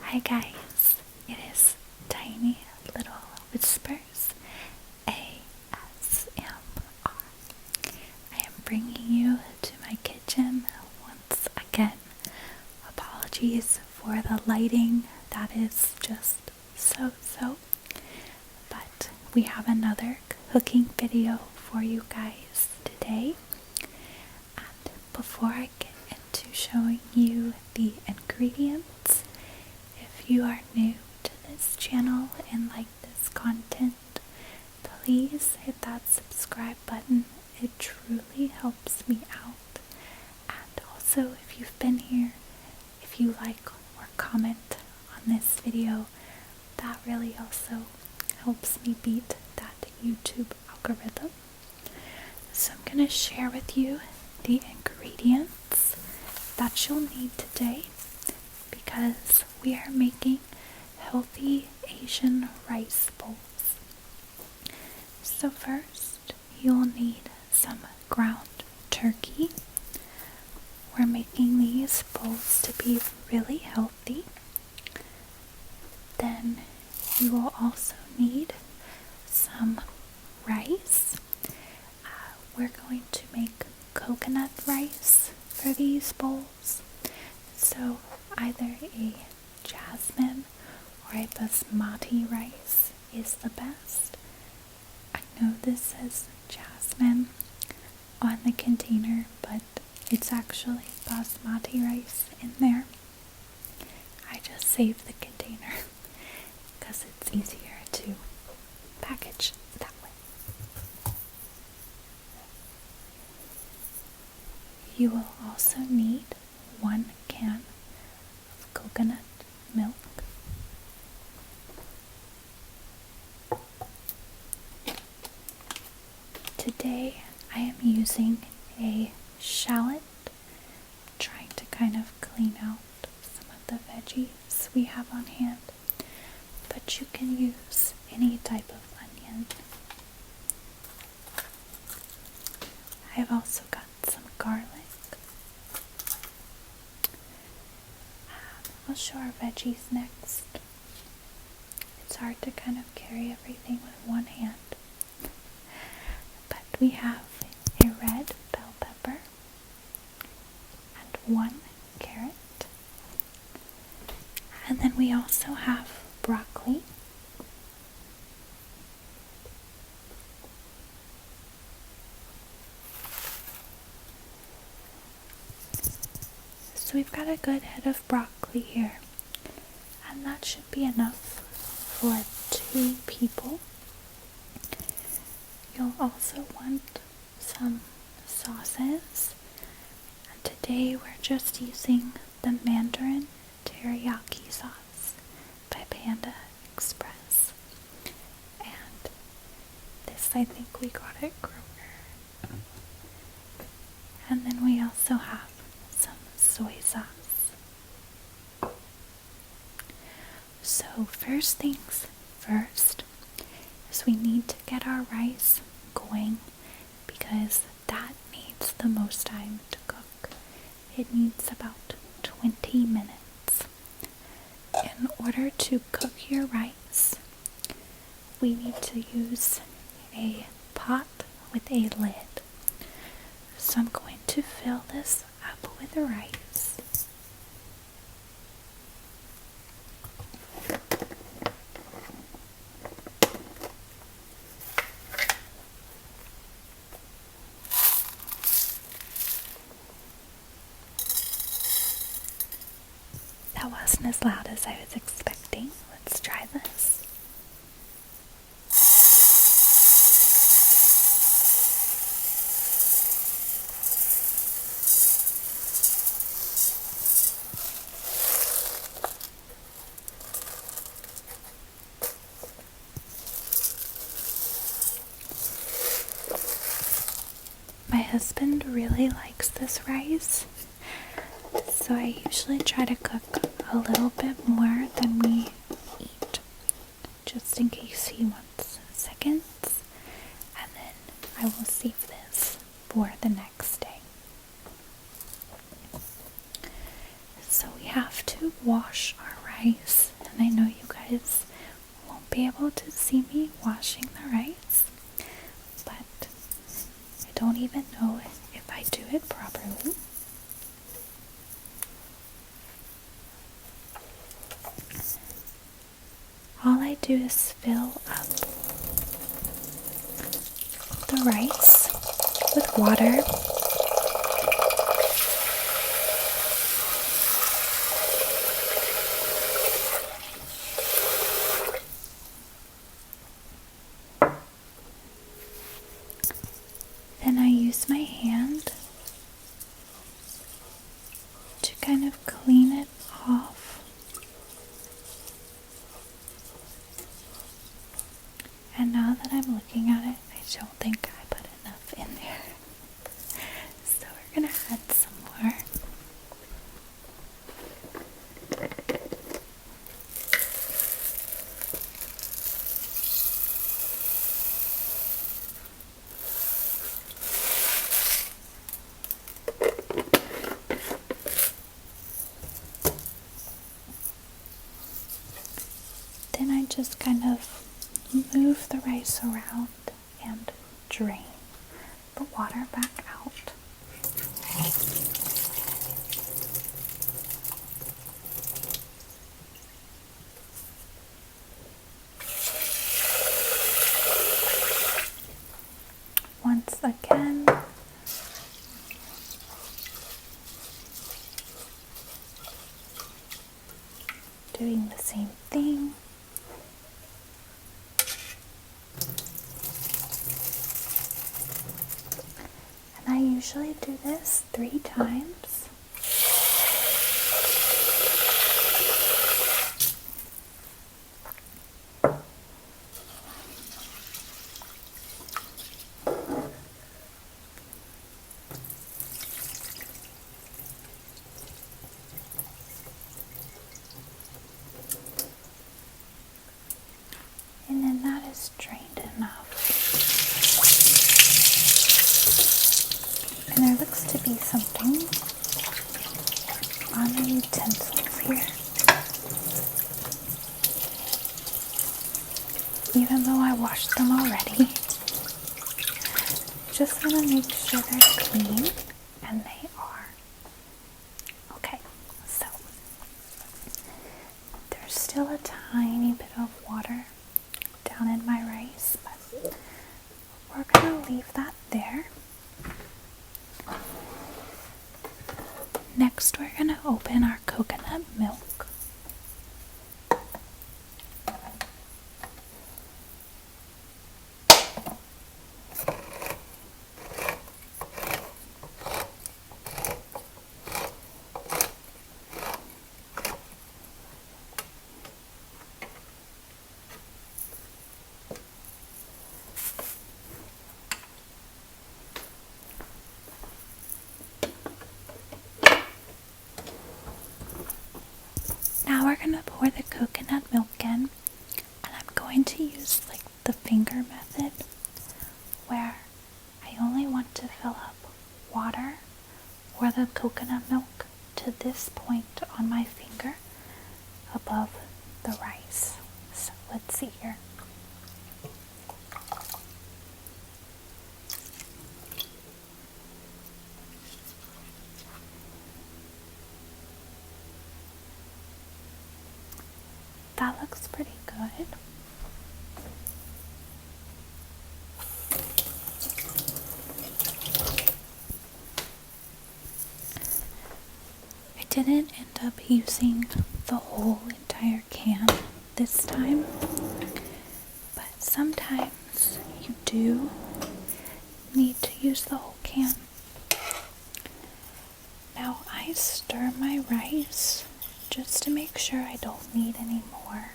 Hi guys, it is Tiny Little Whispers ASMR. I am bringing you to my kitchen once again. Apologies for the lighting, that is just so. But we have another cooking video for you guys today. And before I get into showing you the ingredients, if you are new to this channel and like this content, please hit that subscribe button. It truly helps me out. And also, if you've been here, if you like or comment on this video, that really also helps me beat that YouTube algorithm. So I'm going to share with you the ingredients that you'll need today, because we are making healthy Asian rice bowls. So first, you'll need some ground turkey. We're making these bowls to be really healthy. Then you will also need some rice. We're going to make coconut rice for these bowls. So either a jasmine or a basmati rice is the best. I know this says jasmine on the container, but it's actually basmati rice in there. I just save the container because it's easier to package that way. You will also need 1 can of coconut milk. Today I am using a shallot, trying to kind of clean out some of the veggies we have on hand, but you can use any type of onion. I have also got some garlic. I'll show our veggies next. It's hard to kind of carry everything with one hand. But we have a red bell pepper and 1 carrot. And then we also have broccoli. So we've got a good head of broccoli here, and that should be enough for 2 people. You'll also want some sauces, and today we're just using the Mandarin teriyaki sauce by Panda Express, and this I think we got at Kroger. And then we also have some soy sauce. So first things first is we need to get our rice going, because that needs the most time to cook. It needs about 20 minutes. In order to cook your rice, we need to use a pot with a lid. So I'm going to fill this up with rice. That wasn't as loud as I was expecting. Let's try this. My husband really likes this rice, so I usually try to cook a little bit more than we eat, just in case he wants seconds, and then I will save this for the next day. So we have to wash our rice rice, and I know you guys won't be able to see me washing the rice, but I don't even know if I do it properly. All I do is fill up the rice with water. Then I use my hand to kind of clean it off. And now that I'm looking at it, I don't think I put enough in there. So we're gonna add some more. Then I just kind of move the rice around and drain the water back out. Once again, doing the same thing. I usually do this 3 times. And then that is drained enough. And there looks to be something on the utensils here. Even though I washed them already. Just want to make sure they're clean, and they are. Okay, so there's still a tiny bit of water down in my rice, but we're going to leave that there. Next, we're going to open our coconut milk. Now we're going to pour the coconut milk in, and I'm going to use like the finger method where I only want to fill up water or the coconut milk to this point on my finger above the rice. So let's see here. That looks pretty good. I didn't end up using the whole entire can this time, but sometimes you do need to use the whole can. Now I stir my rice just to make sure I don't need any more.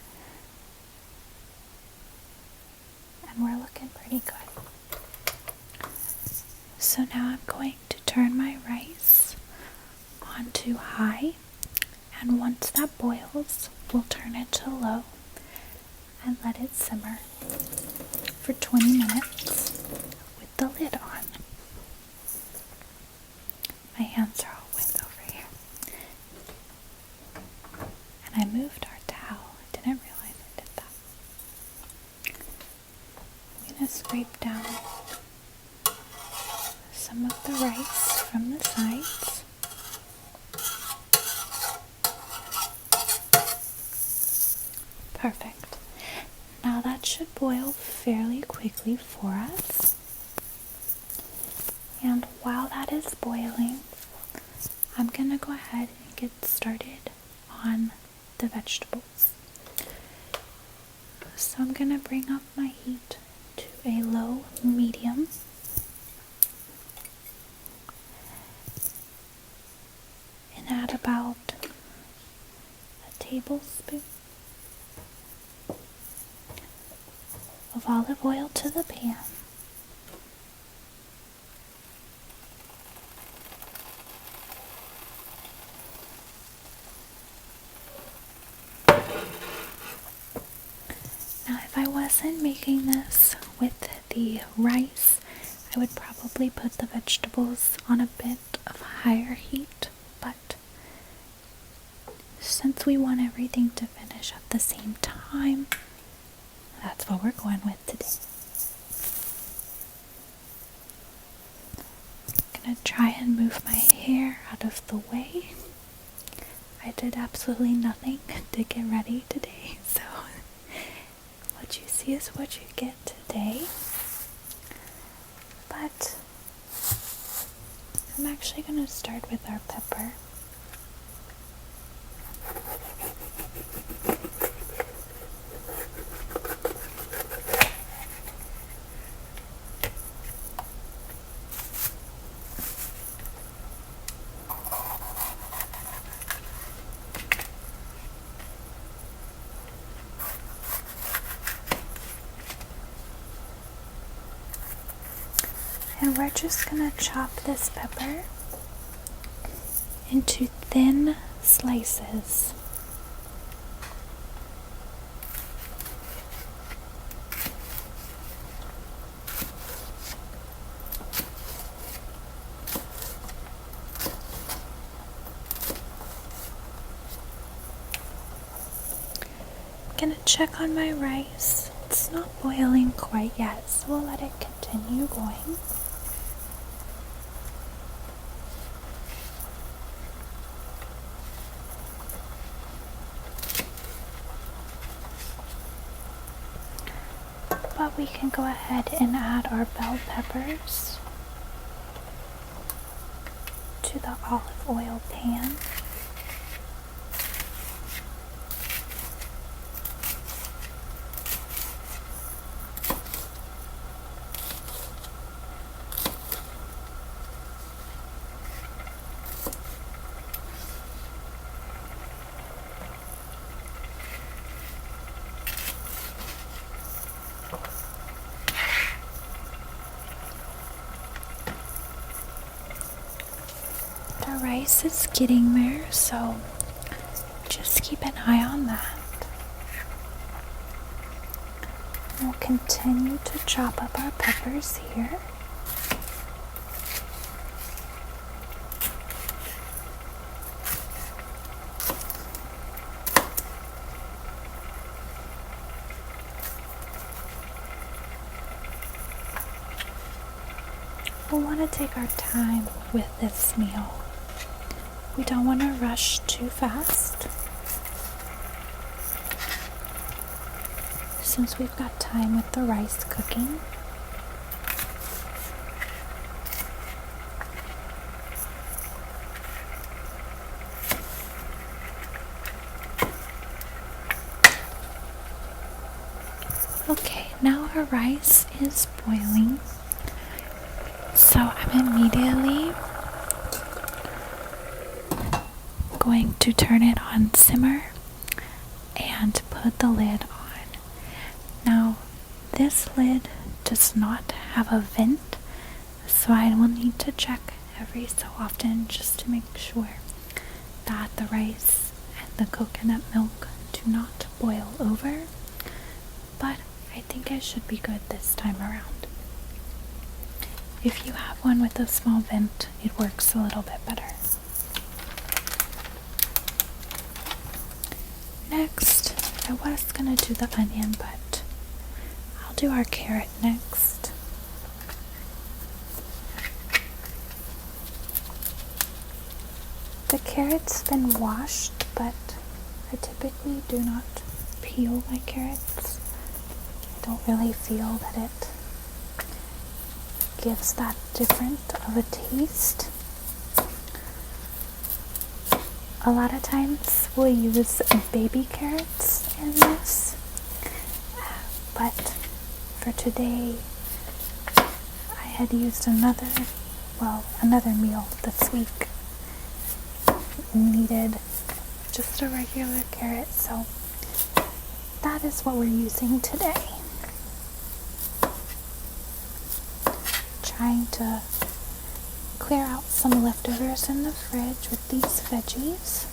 And we're looking pretty good. So now I'm going to turn my rice onto high, and once that boils, we'll turn it to low and let it simmer for 20 minutes with the lid on. My hands are all wet over here. And I moved our didn't realize I did that. I'm going to scrape down some of the rice from the sides. Perfect. Now that should boil fairly quickly for us. And while that is boiling, I'm going to go ahead and get started on the vegetables. So I'm going to bring up my heat to a low medium. And add about a tablespoon of olive oil to the pan. Now, if I wasn't making this with the rice, I would probably put the vegetables on a bit of higher heat, but since we want everything to finish at the same time, that's what we're going with today. I'm gonna try and move my hair out of the way. I did absolutely nothing to get ready today, so what you see is what you get today. But I'm actually gonna start with our pepper. And we're just gonna chop this pepper into thin slices. I'm gonna check on my rice. It's not boiling quite yet, so we'll let it continue going. But we can go ahead and add our bell peppers to the olive oil pan. The rice is getting there, so just keep an eye on that. We'll continue to chop up our peppers here. We'll want to take our time with this meal. We don't want to rush too fast, since we've got time with the rice cooking. Okay, now our rice is boiling, so I'm immediately going to turn it on simmer and put the lid on. Now, this lid does not have a vent, so I will need to check every so often just to make sure that the rice and the coconut milk do not boil over, but I think I should be good this time around. If you have one with a small vent, it works a little bit better. Next, I was gonna do the onion, but I'll do our carrot next. The carrot's been washed, but I typically do not peel my carrots. I don't really feel that it gives that different of a taste. A lot of times we'll use baby carrots in this, but for today I had used another meal this week needed just a regular carrot, so that is what we're using today. Trying to clear out some leftovers in the fridge with these veggies.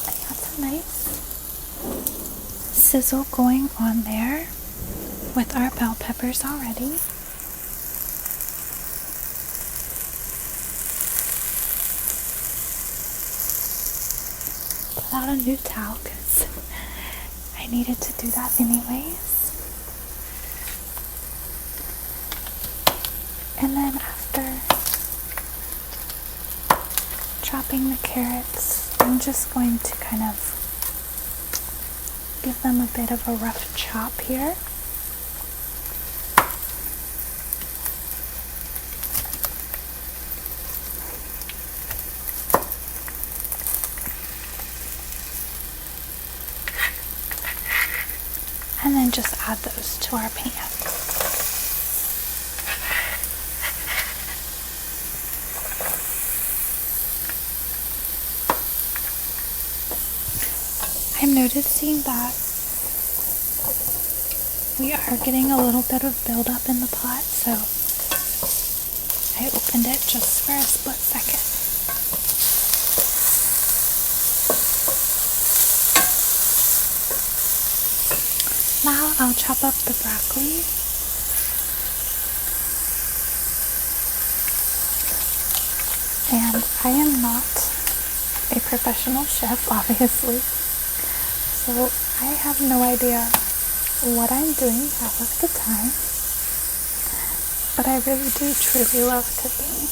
And that's a nice sizzle going on there with our bell peppers already. Put out a new towel because I needed to do that anyways. And then after chopping the carrots, I'm just going to kind of give them a bit of a rough chop here. And then just add those to our pan. I'm noticing that we are getting a little bit of buildup in the pot, so I opened it just for a split second. Now I'll chop up the broccoli. And I am not a professional chef, obviously, so I have no idea what I'm doing half of the time, but I really do truly love cooking.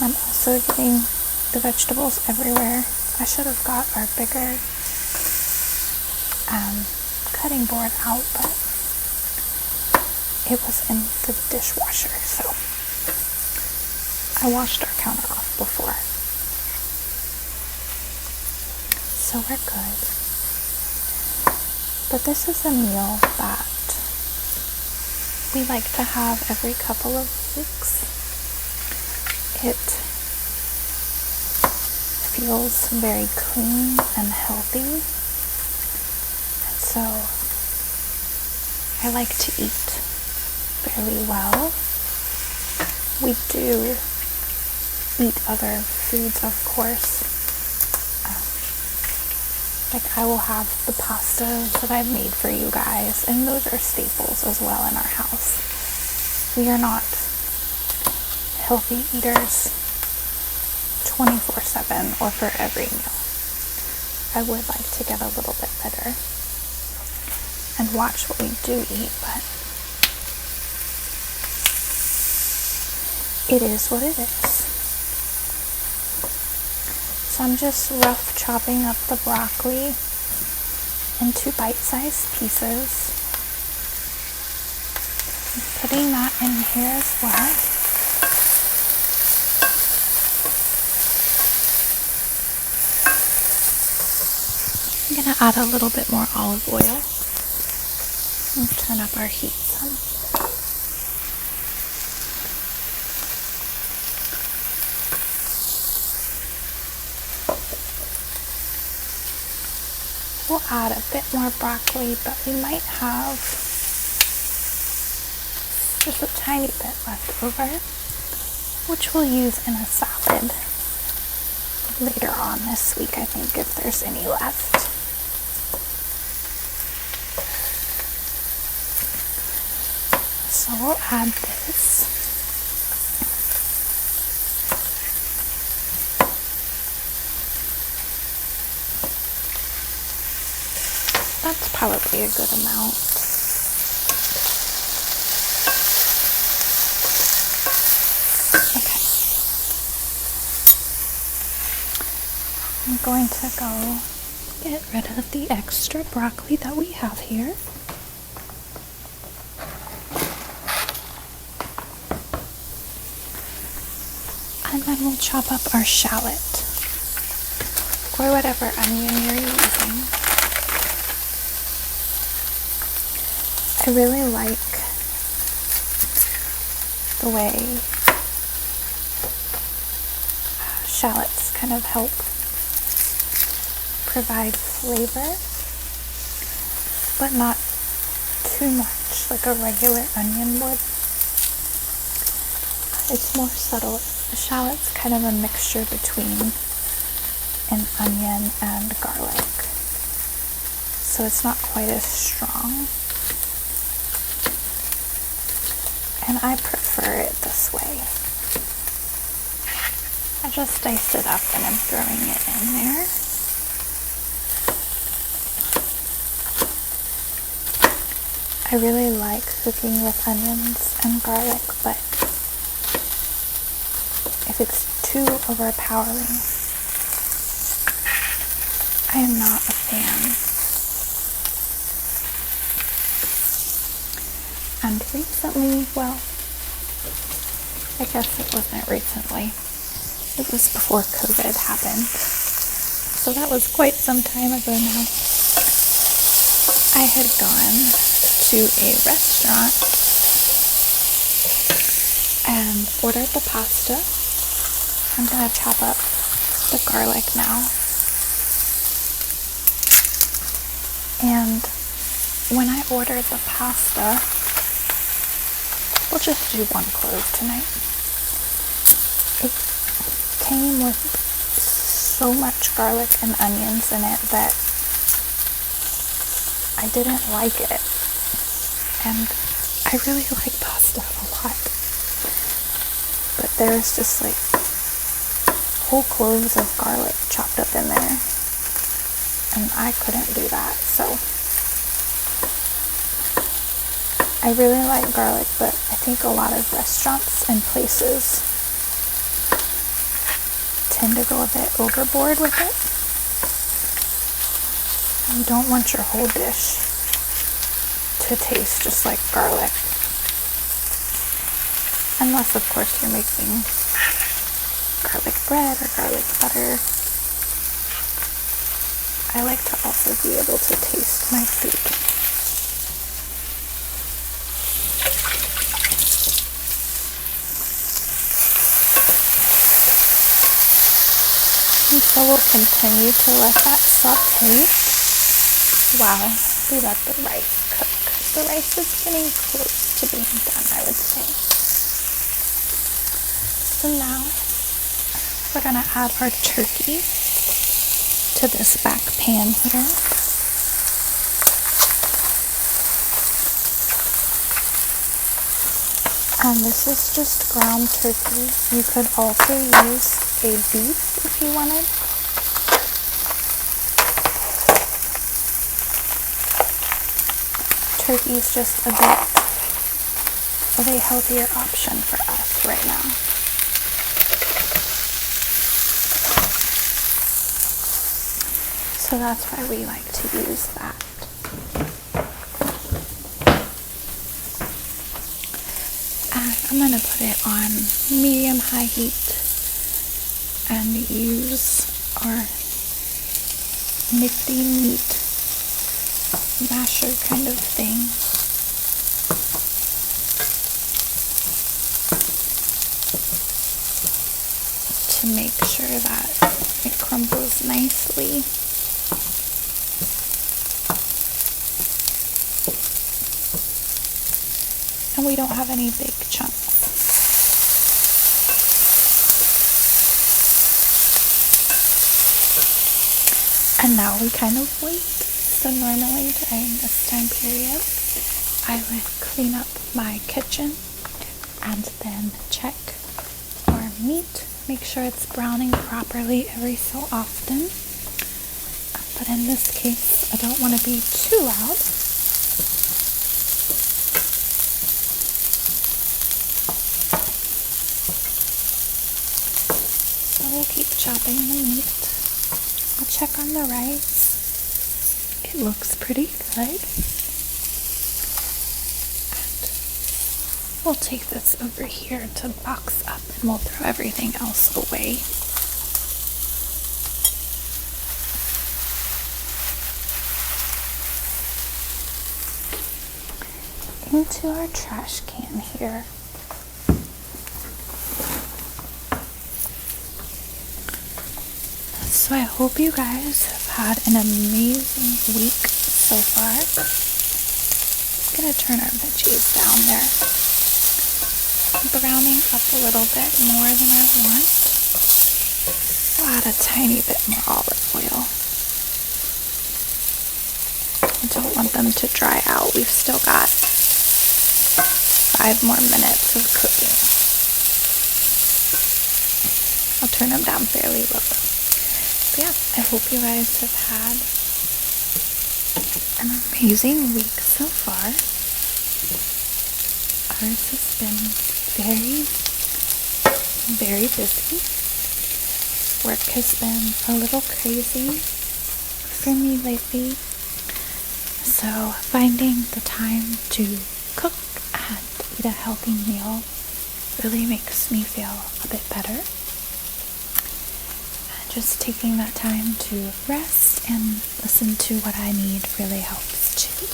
I'm also getting the vegetables everywhere. I should have got our bigger cutting board out, but it was in the dishwasher, so I washed our counter off before. So we're good. But this is a meal that we like to have every couple of weeks. It feels very clean and healthy, and so I like to eat fairly well. We do eat other foods, of course. Like I will have the pastas that I've made for you guys, and those are staples as well in our house. We are not healthy eaters 24/7 or for every meal. I would like to get a little bit better and watch what we do eat, but it is what it is. So I'm just rough chopping up the broccoli into bite-sized pieces. Putting that in here as well. I'm gonna add a little bit more olive oil and turn up our heat some. We'll add a bit more broccoli, but we might have just a tiny bit left over, which we'll use in a salad. later on this week, I think, if there's any left. So we'll add this. That's probably a good amount. Okay. I'm going to go get rid of the extra broccoli that we have here. And then we'll chop up our shallot, or whatever onion you're using. I really like the way shallots kind of help provide flavor, but not too much like a regular onion would. It's more subtle. The shallot's kind of a mixture between an onion and garlic, so it's not quite as strong. And I prefer it this way. I just diced it up and I'm throwing it in there. I really like cooking with onions and garlic, but if it's too overpowering, I am not a fan. And recently, well, I guess it wasn't recently. It was before COVID happened. So that was quite some time ago now. I had gone to a restaurant and ordered the pasta. I'm going to chop up the garlic now. And when I ordered the pasta, we'll just do one clove tonight. It came with so much garlic and onions in it that I didn't like it. And I really like pasta a lot. But there's just like whole cloves of garlic chopped up in there. And I couldn't do that, so I really like garlic, but I think a lot of restaurants and places tend to go a bit overboard with it. You don't want your whole dish to taste just like garlic. Unless, of course, you're making garlic bread or garlic butter. I like to also be able to taste my food. And so we'll continue to let that saute while we let the rice cook. The rice is getting close to being done, I would say. So now we're going to add our turkey to this back pan here. And this is just ground turkey. You could also use a beef if you wanted. Turkey is just a bit of a healthier option for us right now. So that's why we like to use that. And I'm going to put it on medium-high heat and use our nifty meat masher kind of thing. To make sure that it crumbles nicely. And we don't have any big chunks. and now we kind of wait. So normally during this time period, I would clean up my kitchen and then check our meat, make sure it's browning properly every so often. But in this case, I don't want to be too loud. So we'll keep chopping the meat. I'll check on the rice. It looks pretty good. And we'll take this over here to box up and we'll throw everything else away. Into our trash can here. So I hope you guys have had an amazing week so far. I'm gonna turn our veggies down there. Browning up a little bit more than I want. I'll add a tiny bit more olive oil. I don't want them to dry out. We've still got 5 more minutes of cooking. I'll turn them down fairly low. But yeah, I hope you guys have had an amazing week so far. Ours has been very, very busy. Work has been a little crazy for me lately. So finding the time to cook and eat a healthy meal really makes me feel a bit better. Just taking that time to rest and listen to what I need really helps too.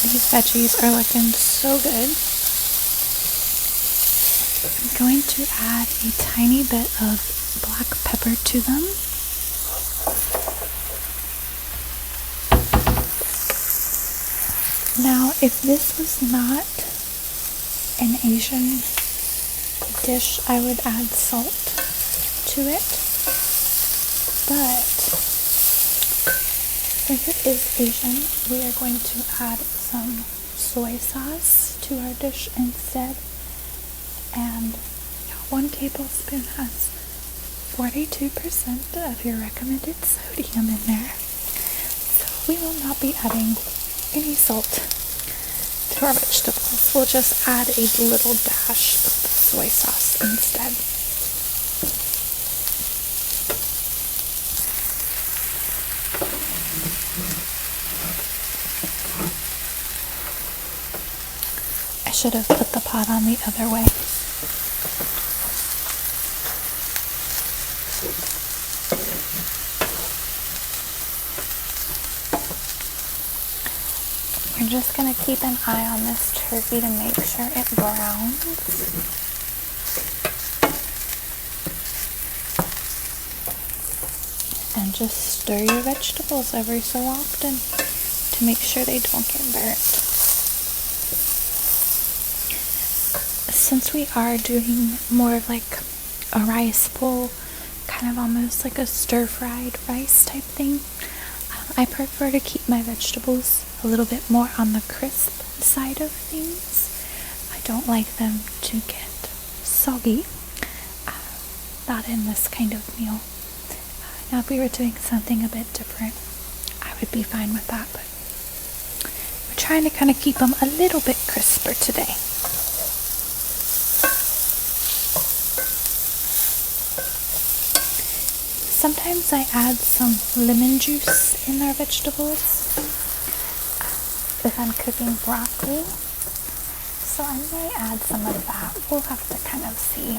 These veggies are looking so good. I'm going to add a tiny bit of black pepper to them. Now, if this was not an Asian dish, I would add salt to it. But since it is Asian, we are going to add some soy sauce to our dish instead. And 1 tablespoon has 42% of your recommended sodium in there. So we will not be adding any salt to our vegetables. We'll just add a little dash of the soy sauce instead. I should have put the pot on the other way. We're just going to keep an eye on this turkey to make sure it browns. And just stir your vegetables every so often to make sure they don't get burnt. Since we are doing more of like a rice bowl, kind of almost like a stir-fried rice type thing, I prefer to keep my vegetables a little bit more on the crisp side of things. I don't like them to get soggy. Not in this kind of meal. Now if we were doing something a bit different, I would be fine with that, but we're trying to kind of keep them a little bit crisper today. Sometimes I add some lemon juice in our vegetables if I'm cooking broccoli, so I may add some of that. We'll have to kind of see.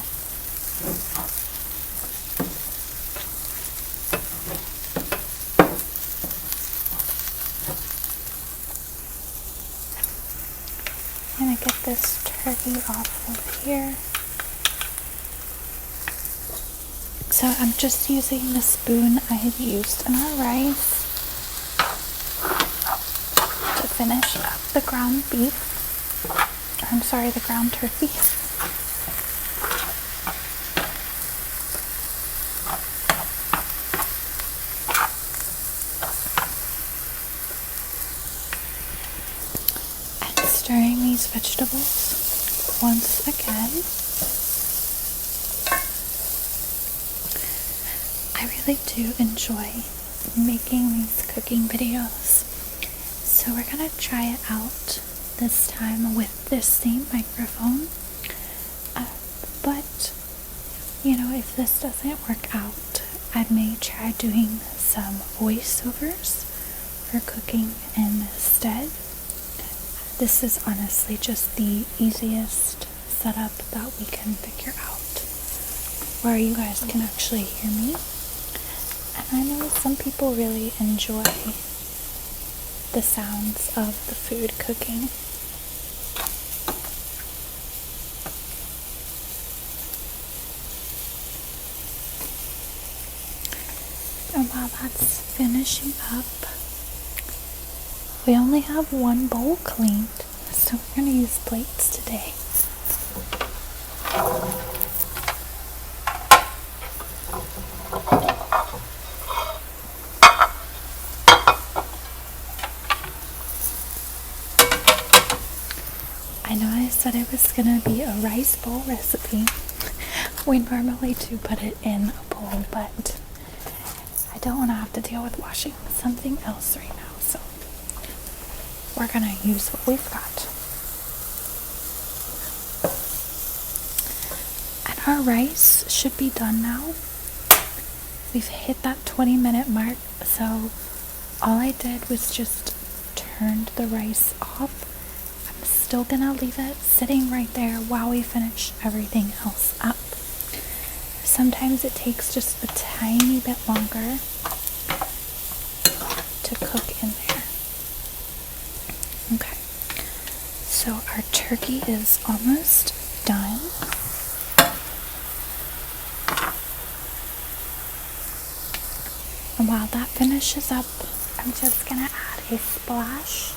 I'm gonna get this turkey off of here. So I'm just using the spoon I had used in our rice to finish up the ground beef. the ground turkey. And stirring these vegetables once again. I really do enjoy making these cooking videos, so we're gonna try it out this time with this same microphone, but you know, if this doesn't work out, I may try doing some voiceovers for cooking instead. This is honestly just the easiest setup that we can figure out, where you guys can actually hear me. And I know some people really enjoy the sounds of the food cooking. And while that's finishing up, we only have one bowl cleaned, so we're going to use plates today. I know I said it was going to be a rice bowl recipe. We normally do put it in a bowl, but I don't want to have to deal with washing something else right now, so we're going to use what we've got. And our rice should be done now. We've hit that 20-minute mark, so all I did was just turned the rice off. I'm still gonna leave it sitting right there while we finish everything else up. Sometimes it takes just a tiny bit longer to cook in there. Okay, so our turkey is almost done. And while that finishes up, I'm just gonna add a splash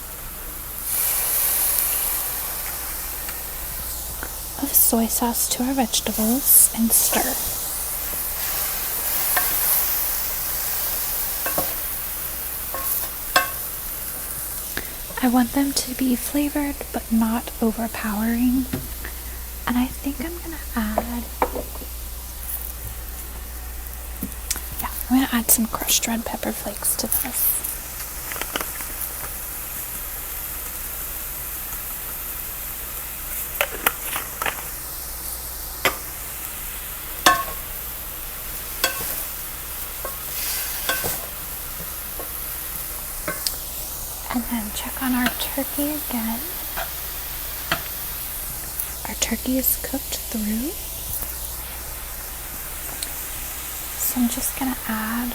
of soy sauce to our vegetables and stir. I want them to be flavored but not overpowering. And I think I'm gonna add some crushed red pepper flakes to this. And then check on our turkey again. Our turkey is cooked through. So I'm just gonna add,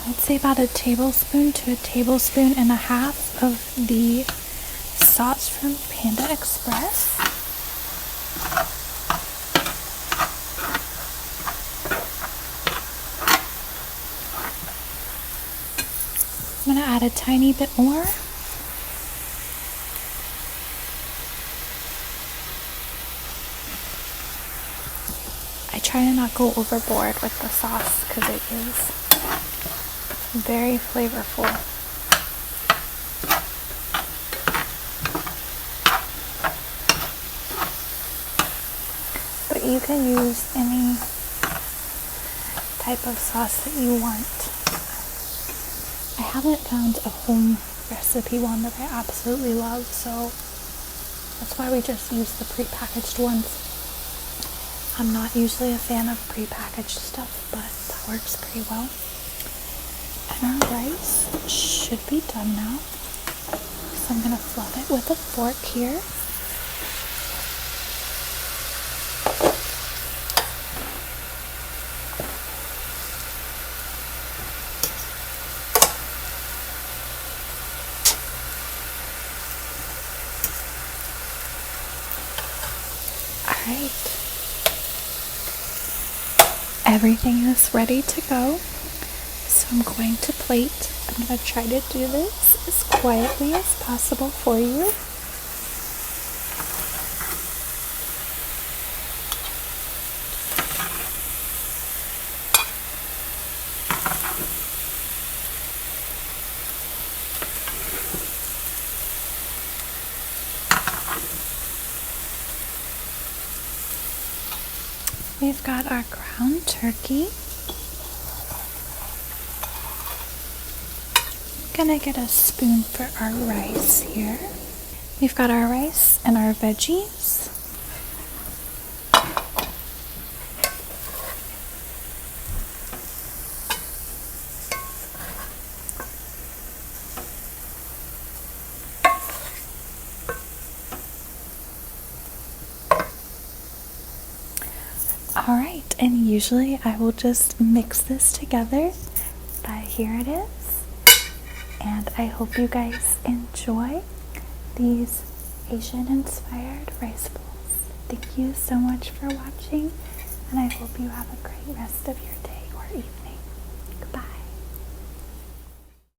I'd say about a tablespoon to a tablespoon and a half of the sauce from Panda Express. I'm gonna add a tiny bit more. I try to not go overboard with the sauce because it is very flavorful. But you can use any type of sauce that you want. I haven't found a home recipe one that I absolutely love, so that's why we just use the prepackaged ones. I'm not usually a fan of prepackaged stuff, but that works pretty well. And our rice should be done now. So I'm going to fluff it with a fork here. Alright. Everything is ready to go. So I'm going to plate. I'm going to try to do this as quietly as possible for you. We've got our ground turkey. I'm gonna get a spoon for our rice here. We've got our rice and our veggies. Alright, and usually I will just mix this together, but here it is. And I hope you guys enjoy these Asian-inspired rice bowls. Thank you so much for watching, and I hope you have a great rest of your day or evening.